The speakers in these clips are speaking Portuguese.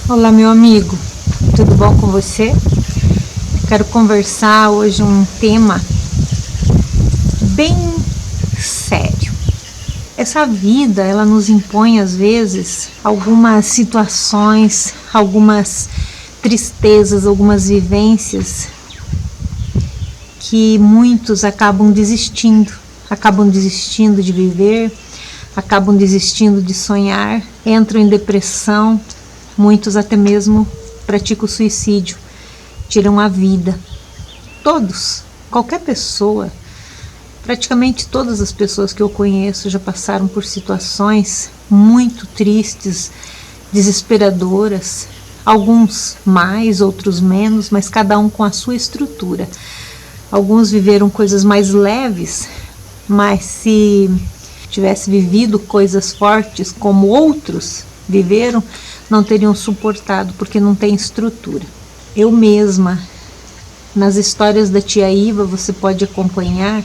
Olá, meu amigo, tudo bom com você? Quero conversar hoje um tema bem sério. Essa vida, ela nos impõe às vezes algumas situações, algumas tristezas, algumas vivências que muitos acabam desistindo de viver, acabam desistindo de sonhar, entram em depressão. Muitos até mesmo praticam suicídio, tiram a vida. Todos, qualquer pessoa, praticamente todas as pessoas que eu conheço já passaram por situações muito tristes, desesperadoras. Alguns mais, outros menos, mas cada um com a sua estrutura. Alguns viveram coisas mais leves, mas se tivesse vivido coisas fortes como outros viveram, não teriam suportado, porque não tem estrutura. Eu mesma, nas histórias da tia Iva, você pode acompanhar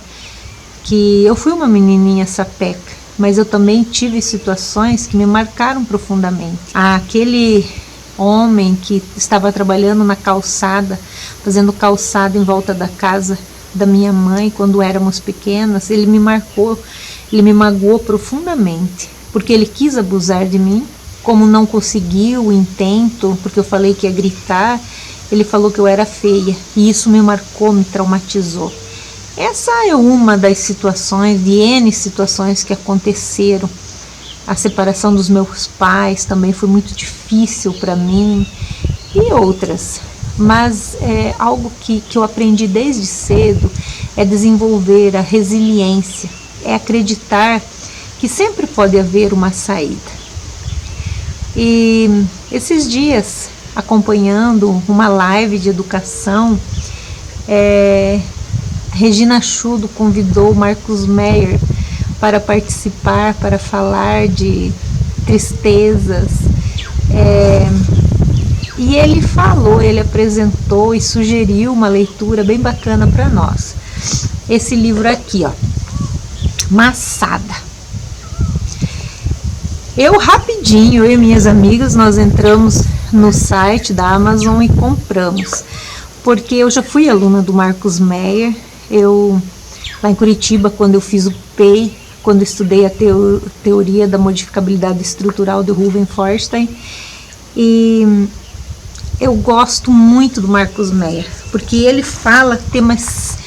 que eu fui uma menininha sapeca, mas eu também tive situações que me marcaram profundamente. Aquele homem que estava trabalhando na calçada, fazendo calçada em volta da casa da minha mãe, quando éramos pequenas, ele me marcou, ele me magoou profundamente, porque ele quis abusar de mim. Como não conseguiu o intento, porque eu falei que ia gritar, ele falou que eu era feia, e isso me marcou, me traumatizou. Essa é uma das situações, de N situações que aconteceram. A separação dos meus pais também foi muito difícil para mim, e outras. Mas algo que eu aprendi desde cedo é desenvolver a resiliência, é acreditar que sempre pode haver uma saída. E esses dias, acompanhando uma live de educação, Regina Chudo convidou Marcos Meyer para participar, para falar de tristezas. E ele falou, ele apresentou e sugeriu uma leitura bem bacana para nós. Esse livro aqui, ó, Massada. Eu e minhas amigas, nós entramos no site da Amazon e compramos, porque eu já fui aluna do Marcos Meyer, lá em Curitiba, quando eu fiz o PEI, quando estudei a teoria da modificabilidade estrutural do Ruben Forstein, e eu gosto muito do Marcos Meyer, porque ele fala temas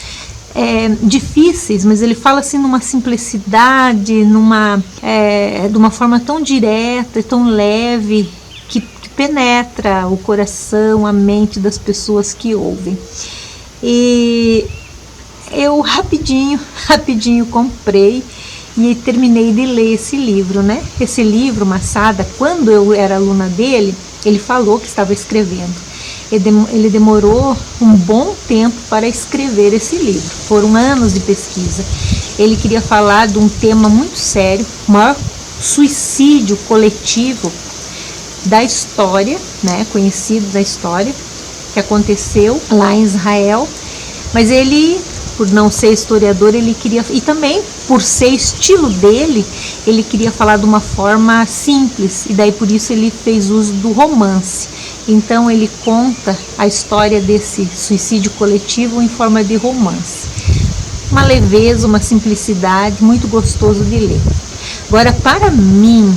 difíceis, mas ele fala assim numa simplicidade, de uma forma tão direta e tão leve, que penetra o coração, a mente das pessoas que ouvem. E eu rapidinho comprei e terminei de ler esse livro, né? Esse livro, Massada, quando eu era aluna dele, ele falou que estava escrevendo. Ele demorou um bom tempo para escrever esse livro, foram anos de pesquisa. Ele queria falar de um tema muito sério, o maior suicídio coletivo da história, né, conhecido da história, que aconteceu lá em Israel, mas ele, por não ser historiador, ele queria, e também por ser estilo dele, ele queria falar de uma forma simples, e daí por isso ele fez uso do romance. Então ele conta a história desse suicídio coletivo em forma de romance. Uma leveza, uma simplicidade, muito gostoso de ler. Agora, para mim,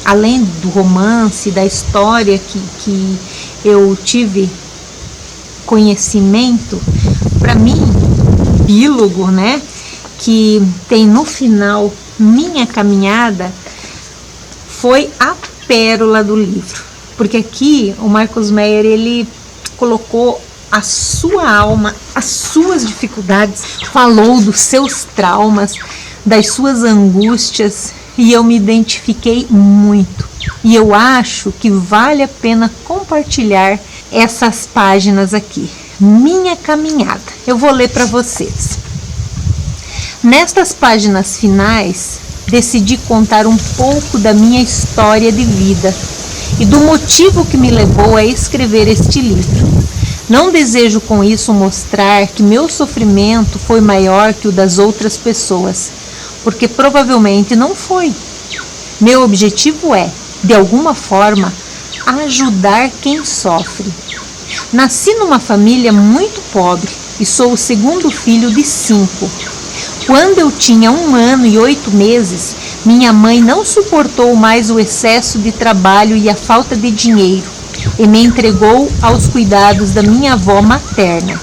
além do romance, da história que eu tive conhecimento, para mim, epílogo, né, que tem no final Minha Caminhada, foi a pérola do livro. Porque aqui o Marcos Meyer, ele colocou a sua alma, as suas dificuldades, falou dos seus traumas, das suas angústias, e eu me identifiquei muito. E eu acho que vale a pena compartilhar essas páginas aqui. Minha Caminhada. Eu vou ler para vocês. Nestas páginas finais, decidi contar um pouco da minha história de vida e do motivo que me levou a escrever este livro. Não desejo com isso mostrar que meu sofrimento foi maior que o das outras pessoas, porque provavelmente não foi. Meu objetivo é, de alguma forma, ajudar quem sofre. Nasci numa família muito pobre e sou o segundo filho de 5. Quando eu tinha 1 ano e 8 meses, minha mãe não suportou mais o excesso de trabalho e a falta de dinheiro e me entregou aos cuidados da minha avó materna.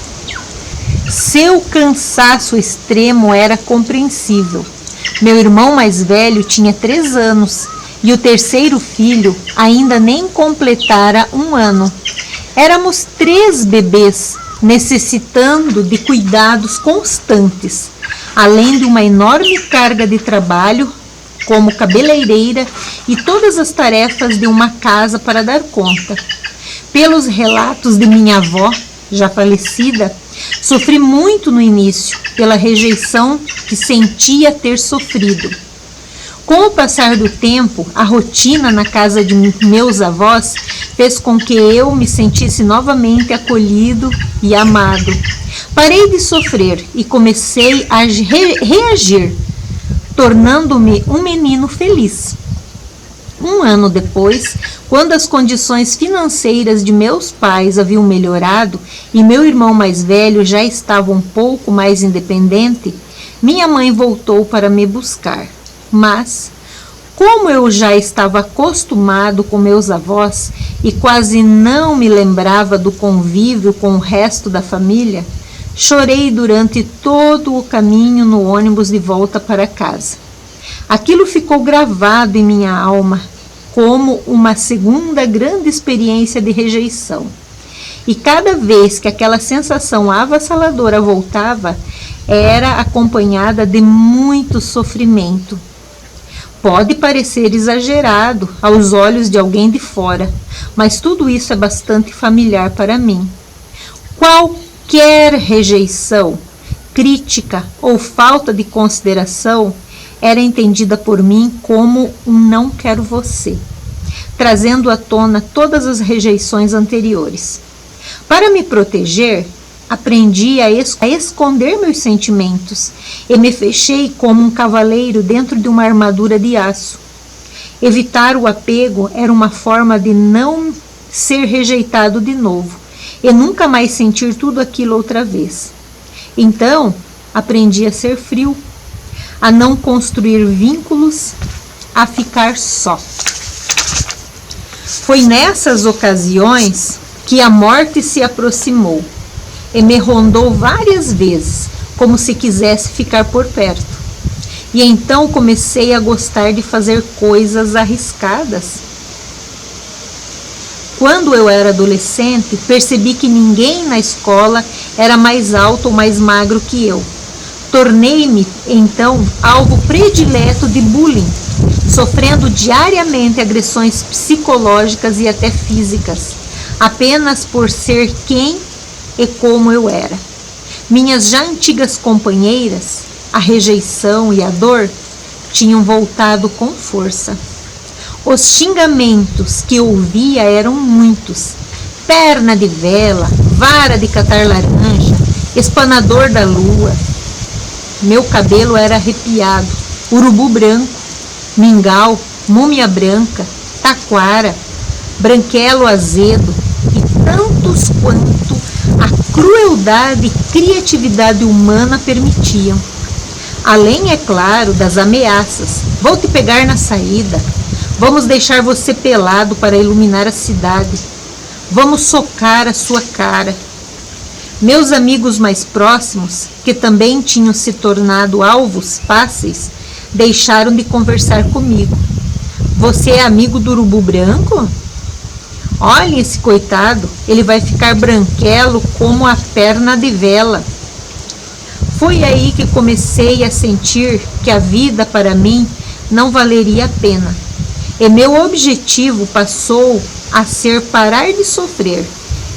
Seu cansaço extremo era compreensível. Meu irmão mais velho tinha 3 anos e o terceiro filho ainda nem completara 1 ano. Éramos 3 bebês necessitando de cuidados constantes, além de uma enorme carga de trabalho, como cabeleireira e todas as tarefas de uma casa para dar conta. Pelos relatos de minha avó, já falecida, sofri muito no início pela rejeição que sentia ter sofrido. Com o passar do tempo, a rotina na casa de meus avós fez com que eu me sentisse novamente acolhido e amado. Parei de sofrer e comecei a reagir, tornando-me um menino feliz. 1 ano depois, quando as condições financeiras de meus pais haviam melhorado e meu irmão mais velho já estava um pouco mais independente, minha mãe voltou para me buscar. Mas, como eu já estava acostumado com meus avós e quase não me lembrava do convívio com o resto da família, chorei durante todo o caminho no ônibus de volta para casa. Aquilo ficou gravado em minha alma como uma segunda grande experiência de rejeição. E cada vez que aquela sensação avassaladora voltava, era acompanhada de muito sofrimento. Pode parecer exagerado aos olhos de alguém de fora, mas tudo isso é bastante familiar para mim. Qualquer rejeição, crítica ou falta de consideração era entendida por mim como um não quero você, trazendo à tona todas as rejeições anteriores. Para me proteger, aprendi a esconder meus sentimentos e me fechei como um cavaleiro dentro de uma armadura de aço. Evitar o apego era uma forma de não ser rejeitado de novo e nunca mais sentir tudo aquilo outra vez. Então, aprendi a ser frio, a não construir vínculos, a ficar só. Foi nessas ocasiões que a morte se aproximou e me rondou várias vezes, como se quisesse ficar por perto. E então comecei a gostar de fazer coisas arriscadas. Quando eu era adolescente, percebi que ninguém na escola era mais alto ou mais magro que eu. Tornei-me, então, alvo predileto de bullying, sofrendo diariamente agressões psicológicas e até físicas, apenas por ser quem e como eu era. Minhas já antigas companheiras, a rejeição e a dor, tinham voltado com força. Os xingamentos que ouvia eram muitos: perna de vela, vara de catar laranja, espanador da lua. Meu cabelo era arrepiado, urubu branco, mingau, múmia branca, taquara, branquelo azedo e tantos quanto a crueldade e criatividade humana permitiam. Além, é claro, das ameaças: vou te pegar na saída, vamos deixar você pelado para iluminar a cidade, vamos socar a sua cara. Meus amigos mais próximos, que também tinham se tornado alvos fáceis, deixaram de conversar comigo. Você é amigo do urubu branco? Olhem esse coitado, ele vai ficar branquelo como a perna de vela. Foi aí que comecei a sentir que a vida para mim não valeria a pena. E meu objetivo passou a ser parar de sofrer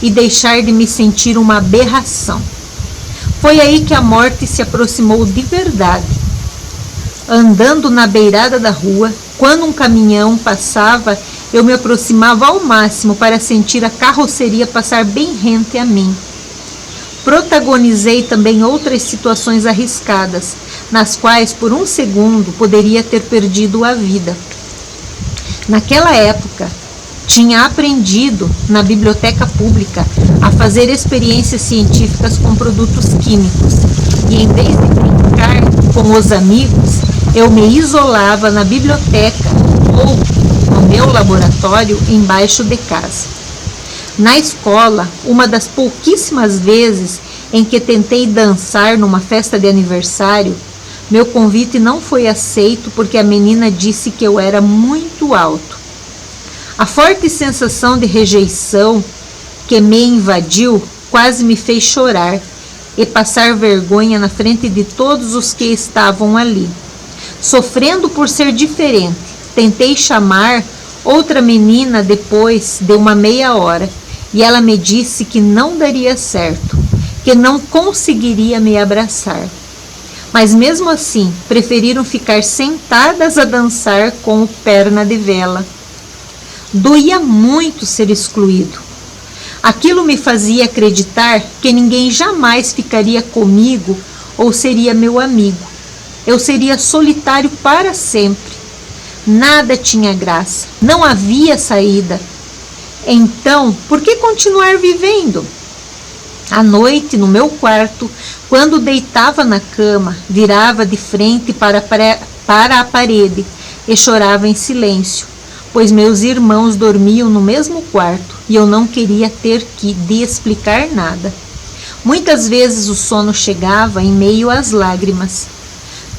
e deixar de me sentir uma aberração. Foi aí que a morte se aproximou de verdade. Andando na beirada da rua, quando um caminhão passava, eu me aproximava ao máximo para sentir a carroceria passar bem rente a mim. Protagonizei também outras situações arriscadas, nas quais por um segundo poderia ter perdido a vida. Naquela época, Tinha aprendido na biblioteca pública a fazer experiências científicas com produtos químicos e, em vez de brincar com os amigos, eu me isolava na biblioteca ou no meu laboratório embaixo de casa. Na escola, uma das pouquíssimas vezes em que tentei dançar numa festa de aniversário, meu convite não foi aceito porque a menina disse que eu era muito alto. A forte sensação de rejeição que me invadiu quase me fez chorar e passar vergonha na frente de todos os que estavam ali. Sofrendo por ser diferente, tentei chamar outra menina depois de uma meia hora e ela me disse que não daria certo, que não conseguiria me abraçar. Mas mesmo assim, preferiram ficar sentadas a dançar com o perna de vela. Doía muito ser excluído. Aquilo me fazia acreditar que ninguém jamais ficaria comigo ou seria meu amigo. Eu seria solitário para sempre. Nada tinha graça, não havia saída. Então, por que continuar vivendo? À noite, no meu quarto, quando deitava na cama, virava de frente para a parede e chorava em silêncio, pois meus irmãos dormiam no mesmo quarto e eu não queria ter de explicar nada. Muitas vezes o sono chegava em meio às lágrimas.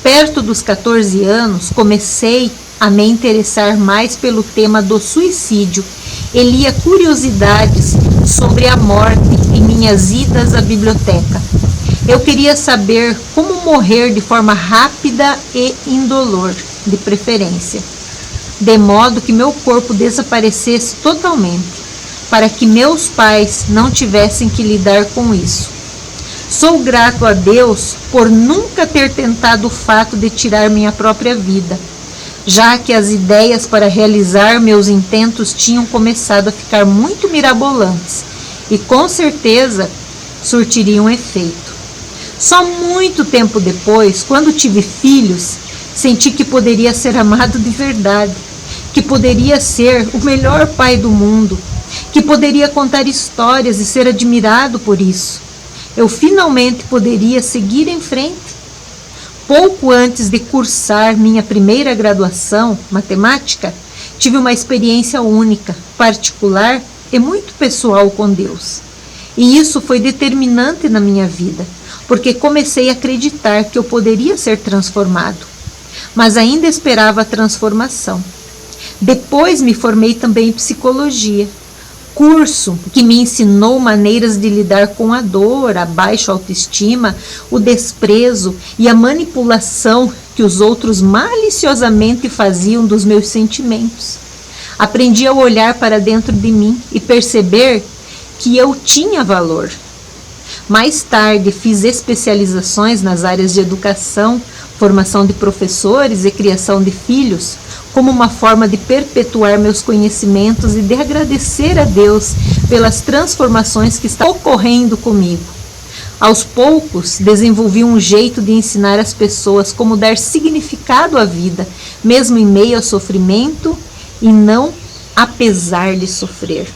Perto dos 14 anos, comecei a me interessar mais pelo tema do suicídio e lia curiosidades sobre a morte em minhas idas à biblioteca. Eu queria saber como morrer de forma rápida e indolor, de preferência, de modo que meu corpo desaparecesse totalmente, para que meus pais não tivessem que lidar com isso. Sou grato a Deus por nunca ter tentado o fato de tirar minha própria vida, já que as ideias para realizar meus intentos tinham começado a ficar muito mirabolantes e com certeza surtiriam efeito. Só muito tempo depois, quando tive filhos, senti que poderia ser amado de verdade, que poderia ser o melhor pai do mundo, que poderia contar histórias e ser admirado por isso. Eu finalmente poderia seguir em frente. Pouco antes de cursar minha primeira graduação, matemática, tive uma experiência única, particular e muito pessoal com Deus. E isso foi determinante na minha vida, porque comecei a acreditar que eu poderia ser transformado, mas ainda esperava a transformação. Depois me formei também em psicologia, curso que me ensinou maneiras de lidar com a dor, a baixa autoestima, o desprezo e a manipulação que os outros maliciosamente faziam dos meus sentimentos. Aprendi a olhar para dentro de mim e perceber que eu tinha valor. Mais tarde fiz especializações nas áreas de educação, formação de professores e criação de filhos, como uma forma de perpetuar meus conhecimentos e de agradecer a Deus pelas transformações que estão ocorrendo comigo. Aos poucos, desenvolvi um jeito de ensinar às pessoas como dar significado à vida, mesmo em meio ao sofrimento e não apesar de sofrer.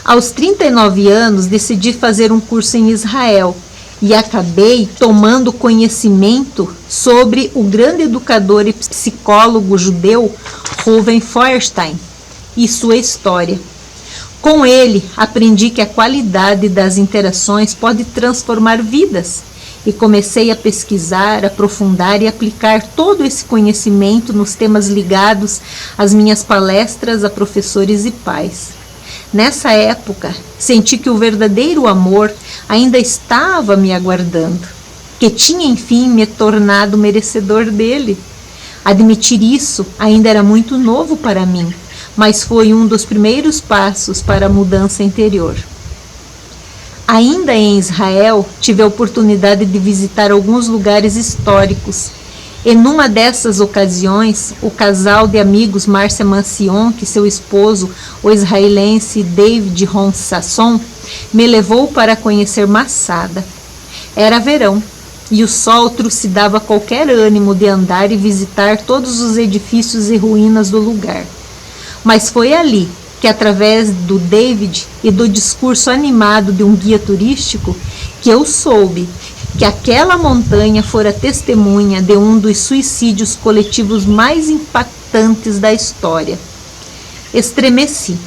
Aos 39 anos, decidi fazer um curso em Israel e acabei tomando conhecimento sobre o grande educador e psicólogo judeu Reuven Feuerstein e sua história. Com ele, aprendi que a qualidade das interações pode transformar vidas e comecei a pesquisar, aprofundar e aplicar todo esse conhecimento nos temas ligados às minhas palestras a professores e pais. Nessa época, senti que o verdadeiro amor ainda estava me aguardando, que tinha enfim me tornado merecedor dele. Admitir isso ainda era muito novo para mim, mas foi um dos primeiros passos para a mudança interior. Ainda em Israel, tive a oportunidade de visitar alguns lugares históricos. E numa dessas ocasiões, o casal de amigos Márcia Mancion, que seu esposo, o israelense David Ron Sasson, me levou para conhecer Massada. Era verão, e o sol trucidava qualquer ânimo de andar e visitar todos os edifícios e ruínas do lugar. Mas foi ali que através do David e do discurso animado de um guia turístico, que eu soube que aquela montanha fora testemunha de um dos suicídios coletivos mais impactantes da história. Estremeci.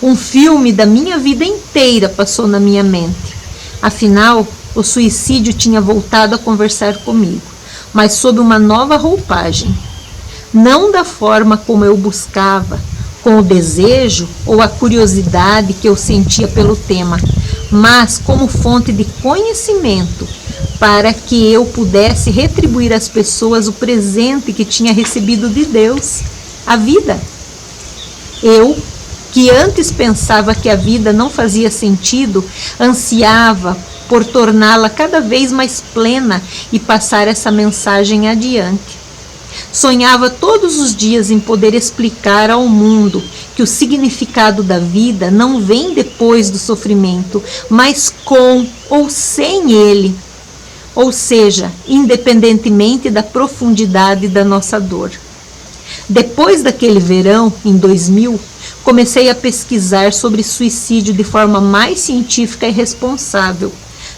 Um filme da minha vida inteira passou na minha mente. Afinal, o suicídio tinha voltado a conversar comigo, mas sob uma nova roupagem. Não da forma como eu buscava, com o desejo ou a curiosidade que eu sentia pelo tema, mas como fonte de conhecimento para que eu pudesse retribuir às pessoas o presente que tinha recebido de Deus, a vida. Eu, que antes pensava que a vida não fazia sentido, ansiava por torná-la cada vez mais plena e passar essa mensagem adiante. Sonhava todos os dias em poder explicar ao mundo que o significado da vida não vem depois do sofrimento, mas com ou sem ele, ou seja, independentemente da profundidade da nossa dor. Depois daquele verão, em 2000, comecei a pesquisar sobre suicídio de forma mais científica e responsável.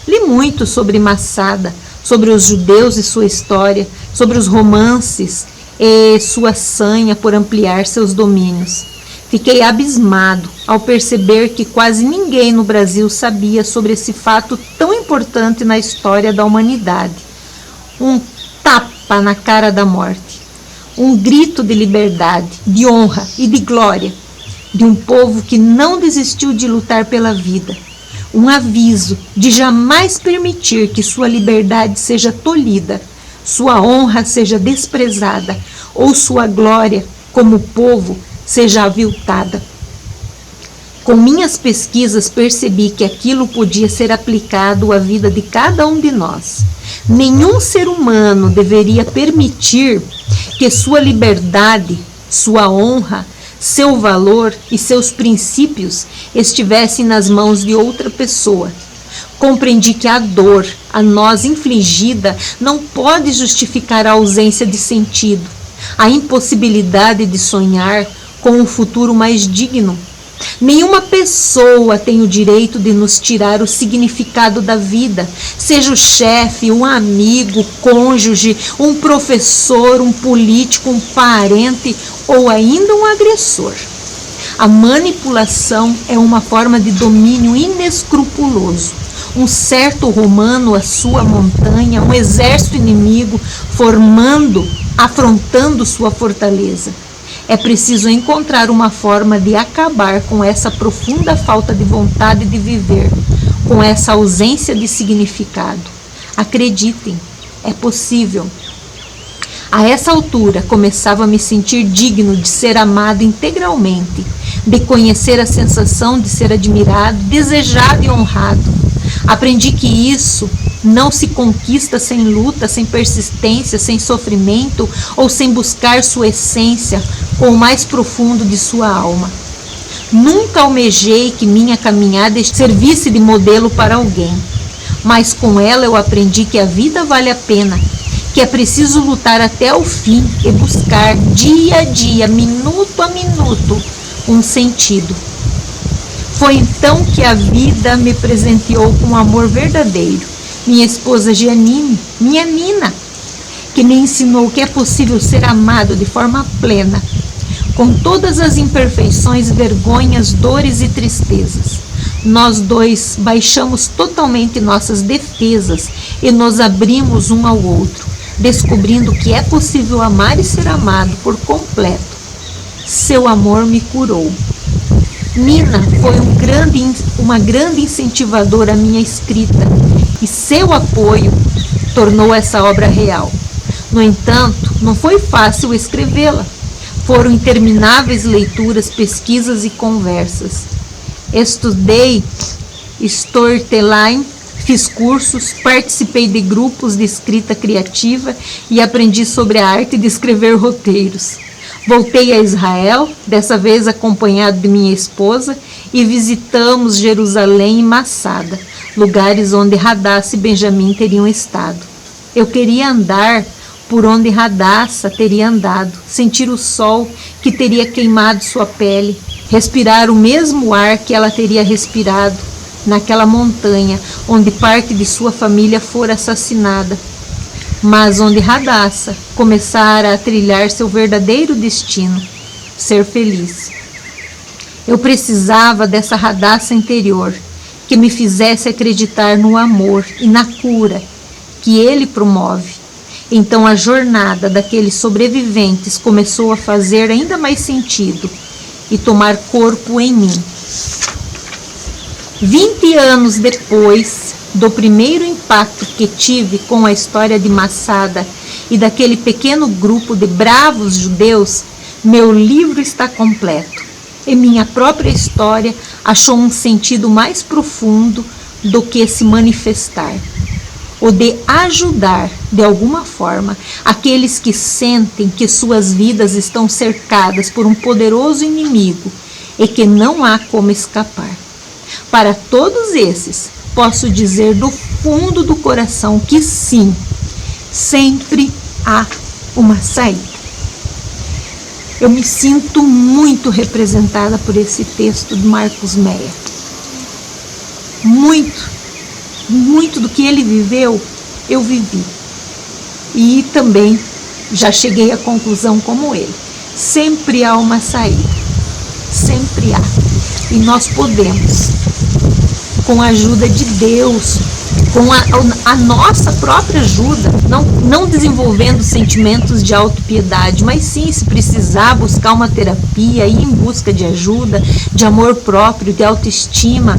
Li muito sobre Masada, sobre os judeus e sua história, sobre os romances e sua sanha por ampliar seus domínios. Fiquei abismado ao perceber que quase ninguém no Brasil sabia sobre esse fato tão importante na história da humanidade. Um tapa na cara da morte. Um grito de liberdade, de honra e de glória, de um povo que não desistiu de lutar pela vida. Um aviso de jamais permitir que sua liberdade seja tolhida, sua honra seja desprezada, ou sua glória, como povo, seja aviltada. Com minhas pesquisas percebi que aquilo podia ser aplicado à vida de cada um de nós. Nenhum ser humano deveria permitir que sua liberdade, sua honra, seu valor e seus princípios estivessem nas mãos de outra pessoa. Compreendi que a dor a nós infligida não pode justificar a ausência de sentido, a impossibilidade de sonhar com um futuro mais digno. Nenhuma pessoa tem o direito de nos tirar o significado da vida, seja o chefe, um amigo, cônjuge, um professor, um político, um parente ou ainda um agressor. A manipulação é uma forma de domínio inescrupuloso. Um certo romano à sua montanha, um exército inimigo afrontando sua fortaleza. É preciso encontrar uma forma de acabar com essa profunda falta de vontade de viver, com essa ausência de significado. Acreditem, é possível. A essa altura, começava a me sentir digno de ser amado integralmente, de conhecer a sensação de ser admirado, desejado e honrado. Aprendi que isso não se conquista sem luta, sem persistência, sem sofrimento ou sem buscar sua essência com o mais profundo de sua alma. Nunca almejei que minha caminhada servisse de modelo para alguém, mas com ela eu aprendi que a vida vale a pena, que é preciso lutar até o fim e buscar dia a dia, minuto a minuto, um sentido. Foi então que a vida me presenteou com um amor verdadeiro. Minha esposa Gianine, minha Nina, que me ensinou que é possível ser amado de forma plena, com todas as imperfeições, vergonhas, dores e tristezas. Nós dois baixamos totalmente nossas defesas e nos abrimos um ao outro, descobrindo que é possível amar e ser amado por completo. Seu amor me curou. Nina foi uma grande incentivadora à minha escrita e seu apoio tornou essa obra real. No entanto, não foi fácil escrevê-la. Foram intermináveis leituras, pesquisas e conversas. Estudei storytelling, fiz cursos, participei de grupos de escrita criativa e aprendi sobre a arte de escrever roteiros. Voltei a Israel, dessa vez acompanhado de minha esposa, e visitamos Jerusalém e Massada, lugares onde Hadassah e Benjamim teriam estado. Eu queria andar por onde Hadassah teria andado, sentir o sol que teria queimado sua pele, respirar o mesmo ar que ela teria respirado naquela montanha onde parte de sua família fora assassinada, mas onde Radassa começara a trilhar seu verdadeiro destino, ser feliz. Eu precisava dessa Radassa interior que me fizesse acreditar no amor e na cura que ele promove. Então a jornada daqueles sobreviventes começou a fazer ainda mais sentido e tomar corpo em mim. 20 anos depois do primeiro impacto que tive com a história de Masada e daquele pequeno grupo de bravos judeus, meu livro está completo e minha própria história achou um sentido mais profundo do que se manifestar. O de ajudar, de alguma forma, aqueles que sentem que suas vidas estão cercadas por um poderoso inimigo e que não há como escapar. Para todos esses, posso dizer do fundo do coração que sim, sempre há uma saída. Eu me sinto muito representada por esse texto de Marcos Meyer. Muito do que ele viveu, eu vivi. E também já cheguei à conclusão como ele. Sempre há uma saída. Sempre há. E nós podemos, com a ajuda de Deus, com a nossa própria ajuda, não desenvolvendo sentimentos de autopiedade, mas sim, se precisar, buscar uma terapia, ir em busca de ajuda, de amor próprio, de autoestima,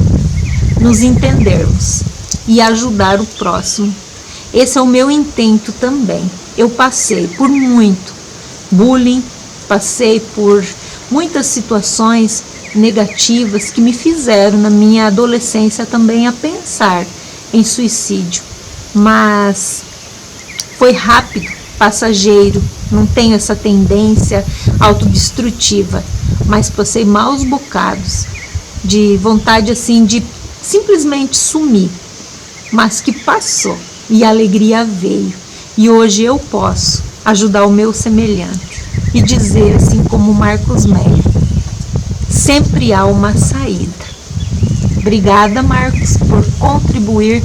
nos entendermos e ajudar o próximo. Esse é o meu intento também. Eu passei por muito bullying, passei por muitas situações negativas que me fizeram na minha adolescência também a pensar em suicídio, mas foi rápido, passageiro, não tenho essa tendência autodestrutiva, mas passei maus bocados de vontade assim de simplesmente sumir, mas que passou e a alegria veio, e hoje eu posso ajudar o meu semelhante e dizer assim como Marcos Meyer: sempre há uma saída. Obrigada, Marcos, por contribuir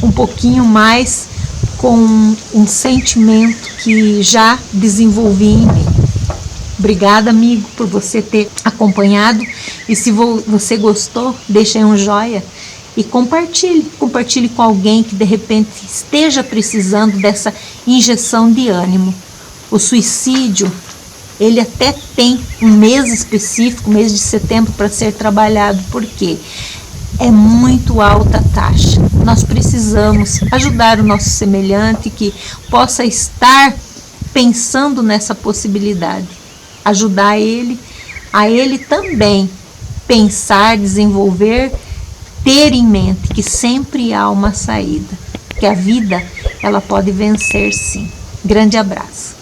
um pouquinho mais com um sentimento que já desenvolvi em mim. Obrigada, amigo, por você ter acompanhado. E se você gostou, deixa aí um joinha e compartilhe com alguém que de repente esteja precisando dessa injeção de ânimo. O suicídio, ele até tem um mês específico, mês de setembro, para ser trabalhado, porque é muito alta a taxa. Nós precisamos ajudar o nosso semelhante que possa estar pensando nessa possibilidade, ajudar a ele também pensar, desenvolver, ter em mente que sempre há uma saída, que a vida ela pode vencer sim. Grande abraço.